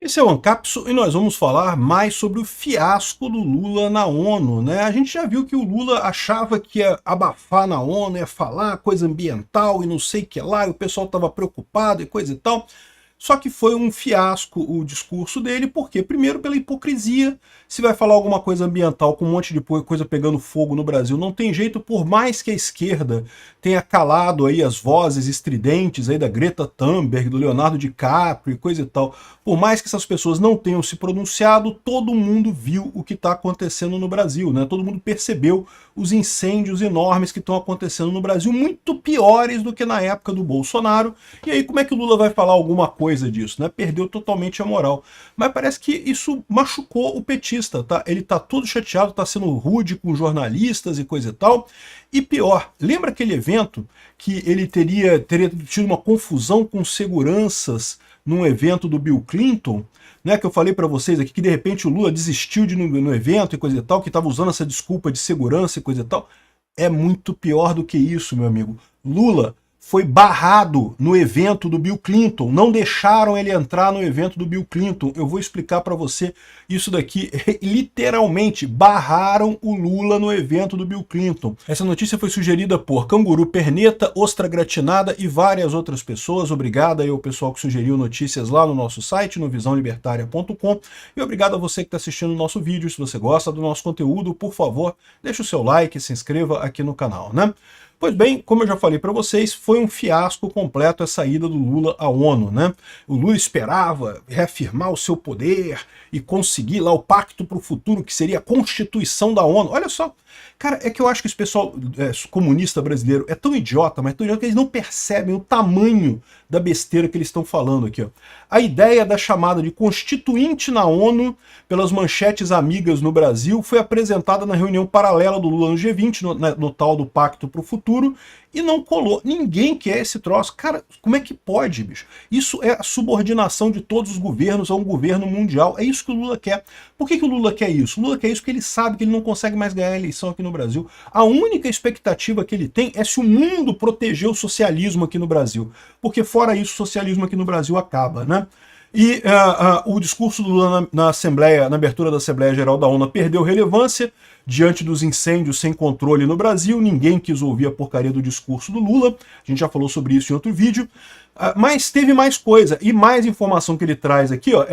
Esse é o Ancapso e nós vamos falar mais sobre o fiasco do Lula na ONU, né? A gente já viu que o Lula achava que ia abafar na ONU, ia falar coisa ambiental e não sei o que lá, e o pessoal estava preocupado e coisa e tal. Só que foi um fiasco o discurso dele, porque primeiro pela hipocrisia, se vai falar alguma coisa ambiental com um monte de coisa pegando fogo no Brasil, não tem jeito, por mais que a esquerda tenha calado aí as vozes estridentes aí da Greta Thunberg, do Leonardo DiCaprio e coisa e tal, por mais que essas pessoas não tenham se pronunciado, todo mundo viu o que está acontecendo no Brasil, né? Todo mundo percebeu os incêndios enormes que estão acontecendo no Brasil, muito piores do que na época do Bolsonaro. E aí como é que o Lula vai falar alguma coisa disso, né? Perdeu totalmente a moral. Mas parece que isso machucou o petista, tá? Ele tá todo chateado, tá sendo rude com jornalistas e coisa e tal. E pior, lembra aquele evento que ele teria tido uma confusão com seguranças num evento do Bill Clinton, né, que eu falei para vocês aqui que de repente o Lula desistiu de ir no evento e coisa e tal, que estava usando essa desculpa de segurança e coisa e tal? É muito pior do que isso, meu amigo. Lula foi barrado no evento do Bill Clinton, não deixaram ele entrar no evento do Bill Clinton. Eu vou explicar para você isso daqui, literalmente, barraram o Lula no evento do Bill Clinton. Essa notícia foi sugerida por Canguru Perneta, Ostra Gratinada e várias outras pessoas. Obrigado aí ao pessoal que sugeriu notícias lá no nosso site, no visãolibertaria.com, e obrigado a você que está assistindo o nosso vídeo. Se você gosta do nosso conteúdo, por favor, deixe o seu like e se inscreva aqui no canal, né? Pois bem, como eu já falei para vocês, foi um fiasco completo a saída do Lula à ONU, né? O Lula esperava reafirmar o seu poder e conseguir lá o pacto para o futuro, que seria a Constituição da ONU. Olha só, cara, é que eu acho que esse pessoal comunista brasileiro é tão idiota, mas tão idiota que eles não percebem o tamanho da besteira que eles estão falando aqui, ó. A ideia da chamada de Constituinte na ONU, pelas manchetes amigas no Brasil, foi apresentada na reunião paralela do Lula no G20, no tal do Pacto para o Futuro, e não colou. Ninguém quer esse troço. Cara, como é que pode, bicho? Isso é a subordinação de todos os governos a um governo mundial. É isso que o Lula quer. Por que o Lula quer isso? O Lula quer isso porque ele sabe que ele não consegue mais ganhar a eleição aqui no Brasil. A única expectativa que ele tem é se o mundo proteger o socialismo aqui no Brasil. Porque fora isso, o socialismo aqui no Brasil acaba, né? E o discurso do Lula na Assembleia, na abertura da Assembleia Geral da ONU, perdeu relevância diante dos incêndios sem controle no Brasil. Ninguém quis ouvir a porcaria do discurso do Lula. A gente já falou sobre isso em outro vídeo. Mas teve mais coisa e mais informação que ele traz aqui, ó,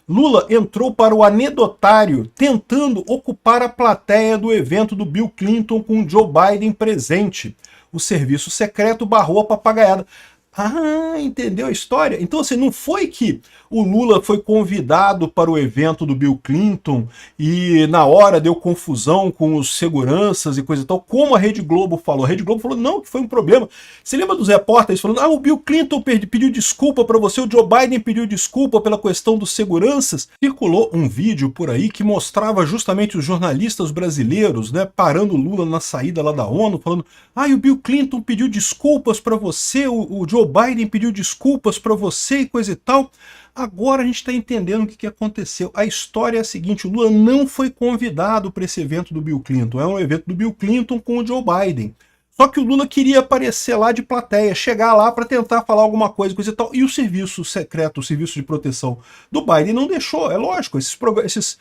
Lula entrou para o anedotário tentando ocupar a plateia do evento do Bill Clinton com Joe Biden presente. O serviço secreto barrou a papagaiada. Ah, entendeu a história? Então, assim, não foi que o Lula foi convidado para o evento do Bill Clinton e na hora deu confusão com os seguranças e coisa e tal, como a Rede Globo falou. A Rede Globo falou, não, que foi um problema. Você lembra dos repórteres falando, o Bill Clinton pediu desculpa para você, o Joe Biden pediu desculpa pela questão dos seguranças? Circulou um vídeo por aí que mostrava justamente os jornalistas brasileiros, né, parando o Lula na saída lá da ONU, falando, o Bill Clinton pediu desculpas para você, o Joe Biden pediu desculpas para você e coisa e tal. Agora a gente está entendendo o que aconteceu. A história é a seguinte, o Lula não foi convidado para esse evento do Bill Clinton. É um evento do Bill Clinton com o Joe Biden. Só que o Lula queria aparecer lá de plateia, chegar lá para tentar falar alguma coisa e tal. E o serviço secreto, o serviço de proteção do Biden não deixou. É lógico, esses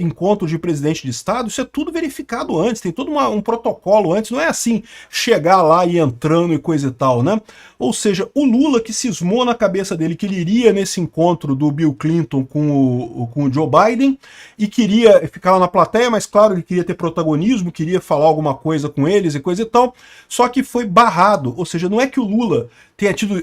encontros de presidente de Estado, isso é tudo verificado antes, tem todo um protocolo antes. Não é assim, chegar lá e entrando e coisa e tal, né? Ou seja, o Lula que cismou na cabeça dele que ele iria nesse encontro do Bill Clinton com o Joe Biden e queria ficar lá na plateia, mas claro, ele queria ter protagonismo, queria falar alguma coisa com eles e coisa e tal, só que foi barrado. Ou seja, não é que o Lula tenha tido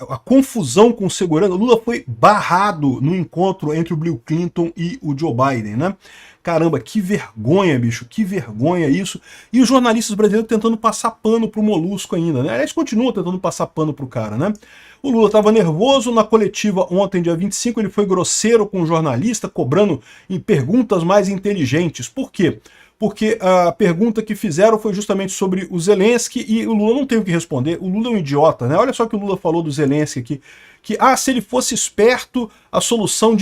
a confusão com o segurança, o Lula foi barrado no encontro entre o Bill Clinton e o Joe Biden, né? Caramba, que vergonha, bicho, que vergonha isso. E os jornalistas brasileiros tentando passar pano pro Molusco ainda, né? Aliás, continuam tentando passar pano pro cara, né? O Lula estava nervoso na coletiva ontem, dia 25, ele foi grosseiro com o jornalista, cobrando em perguntas mais inteligentes. Por quê? Porque a pergunta que fizeram foi justamente sobre o Zelensky e o Lula não teve o que responder. O Lula é um idiota, né? Olha só o que o Lula falou do Zelensky aqui. Que, se ele fosse esperto, a solução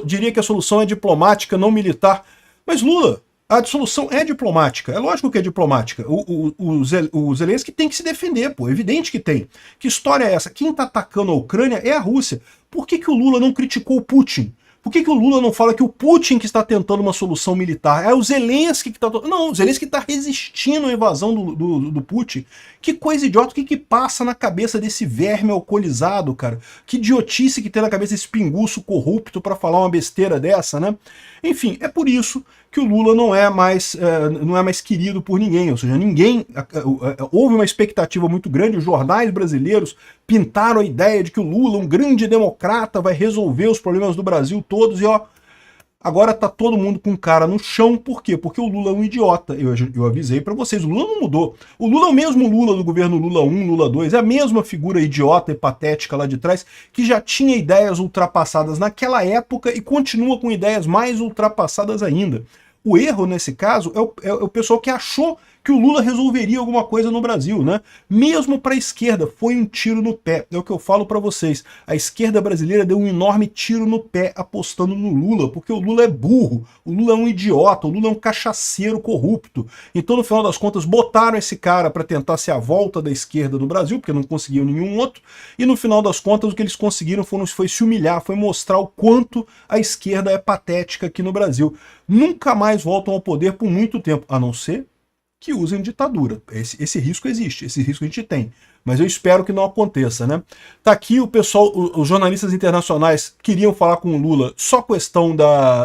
diria que a solução é diplomática, não militar. Mas Lula, A dissolução é diplomática, é lógico que é diplomática. O Zelensky tem que se defender, pô, é evidente que tem. Que história é essa? Quem está atacando a Ucrânia é a Rússia. Por que o Lula não criticou o Putin? Por que o Lula não fala que o Putin que está tentando uma solução militar? É o Zelensky que está... Não, o Zelensky está resistindo à invasão do Putin. Que coisa idiota, o que passa na cabeça desse verme alcoolizado, cara? Que idiotice que tem na cabeça esse pinguço corrupto para falar uma besteira dessa, né? Enfim, é por isso que o Lula não é mais querido por ninguém, ou seja, houve uma expectativa muito grande, os jornais brasileiros pintaram a ideia de que o Lula, um grande democrata, vai resolver os problemas do Brasil todos, e ó, agora tá todo mundo com cara no chão. Por quê? Porque o Lula é um idiota. Eu avisei para vocês, o Lula não mudou. O Lula é o mesmo Lula do governo Lula 1, Lula 2, é a mesma figura idiota e patética lá de trás, que já tinha ideias ultrapassadas naquela época e continua com ideias mais ultrapassadas ainda. O erro, nesse caso, é o pessoal que achou que o Lula resolveria alguma coisa no Brasil, né? Mesmo para a esquerda, foi um tiro no pé. É o que eu falo para vocês. A esquerda brasileira deu um enorme tiro no pé apostando no Lula, porque o Lula é burro, o Lula é um idiota, o Lula é um cachaceiro corrupto. Então, no final das contas, botaram esse cara para tentar ser a volta da esquerda no Brasil, porque não conseguiam nenhum outro, e no final das contas o que eles conseguiram foi se humilhar, foi mostrar o quanto a esquerda é patética aqui no Brasil. Nunca mais voltam ao poder por muito tempo, a não ser que usem ditadura. Esse risco existe, esse risco a gente tem. Mas eu espero que não aconteça, né? Tá aqui o pessoal, os jornalistas internacionais queriam falar com o Lula só questão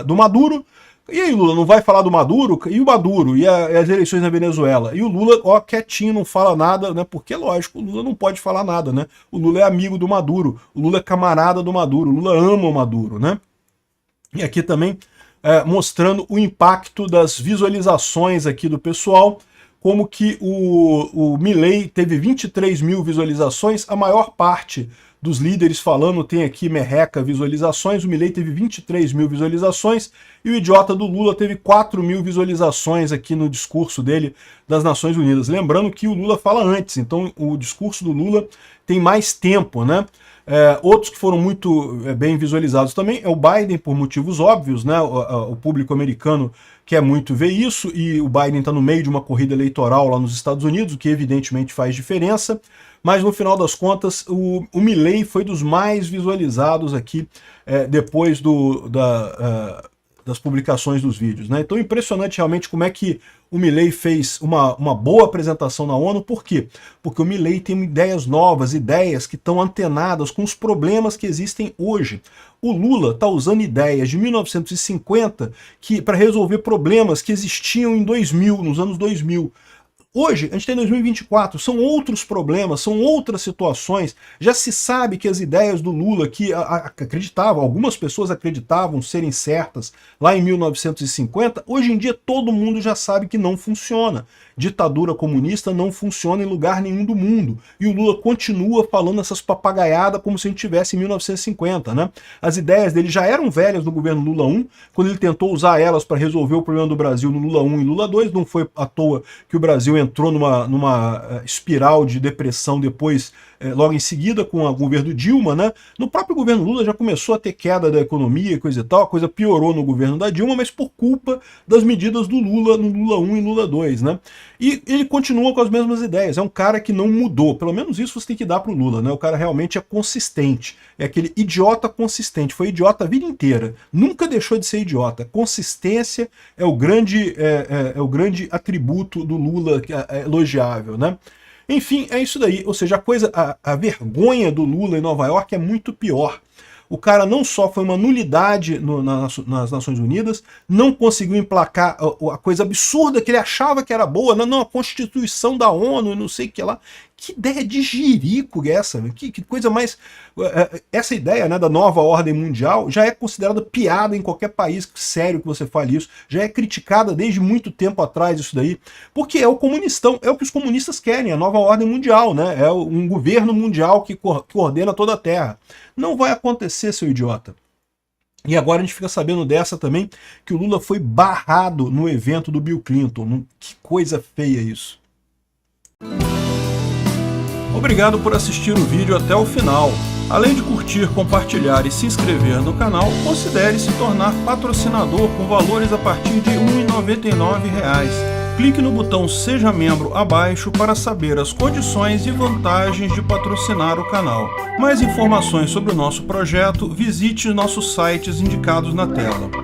do Maduro. E aí, Lula, não vai falar do Maduro? E o Maduro? E as eleições na Venezuela? E o Lula, ó, quietinho, não fala nada, né? Porque, lógico, o Lula não pode falar nada, né? O Lula é amigo do Maduro, o Lula é camarada do Maduro, o Lula ama o Maduro, né? E aqui também mostrando o impacto das visualizações aqui do pessoal, como que o Milei teve 23 mil visualizações, a maior parte dos líderes falando tem aqui merreca visualizações, o Milei teve 23 mil visualizações e o idiota do Lula teve 4 mil visualizações aqui no discurso dele das Nações Unidas. Lembrando que o Lula fala antes, então o discurso do Lula tem mais tempo, né? Outros que foram muito bem visualizados também é o Biden, por motivos óbvios, né? O público americano quer muito ver isso, e o Biden está no meio de uma corrida eleitoral lá nos Estados Unidos, o que evidentemente faz diferença, mas no final das contas o Milei foi dos mais visualizados aqui depois das publicações dos vídeos, né? Então impressionante realmente como é que o Milei fez uma boa apresentação na ONU. Por quê? Porque o Milei tem ideias novas, ideias que estão antenadas com os problemas que existem hoje. O Lula está usando ideias de 1950 para resolver problemas que existiam em 2000, nos anos 2000. Hoje, a gente tem 2024, são outros problemas, são outras situações. Já se sabe que as ideias do Lula, que acreditavam, algumas pessoas acreditavam serem certas lá em 1950, hoje em dia todo mundo já sabe que não funciona. Ditadura comunista não funciona em lugar nenhum do mundo. E o Lula continua falando essas papagaiadas como se a gente tivesse em 1950, né? As ideias dele já eram velhas no governo Lula 1, quando ele tentou usar elas para resolver o problema do Brasil no Lula 1 e Lula 2, não foi à toa que o Brasil entrou numa espiral de depressão depois, logo em seguida, com o governo Dilma, né? No próprio governo Lula já começou a ter queda da economia e coisa e tal, a coisa piorou no governo da Dilma, mas por culpa das medidas do Lula no Lula 1 e Lula 2, né? E ele continua com as mesmas ideias, é um cara que não mudou, pelo menos isso você tem que dar pro Lula, né? O cara realmente é consistente, é aquele idiota consistente, foi idiota a vida inteira, nunca deixou de ser idiota. Consistência é o grande atributo do Lula, que é elogiável, né? Enfim, é isso daí, ou seja, a vergonha do Lula em Nova York é muito pior. O cara não só foi uma nulidade nas Nações Unidas, não conseguiu emplacar a coisa absurda que ele achava que era boa, não, a Constituição da ONU e não sei o que lá. Que ideia de jirico é essa? Que coisa mais... Essa ideia, né, da nova ordem mundial já é considerada piada em qualquer país sério que você fale isso, já é criticada desde muito tempo atrás isso daí, porque é o comunistão, é o que os comunistas querem, a nova ordem mundial, né? É um governo mundial que coordena toda a Terra. Não vai acontecer, seu idiota. E agora a gente fica sabendo dessa também, que o Lula foi barrado no evento do Bill Clinton. Que coisa feia isso. Obrigado por assistir o vídeo até o final. Além de curtir, compartilhar e se inscrever no canal, considere se tornar patrocinador com valores a partir de R$ 1,99. Clique no botão Seja Membro abaixo para saber as condições e vantagens de patrocinar o canal. Mais informações sobre o nosso projeto, visite nossos sites indicados na tela.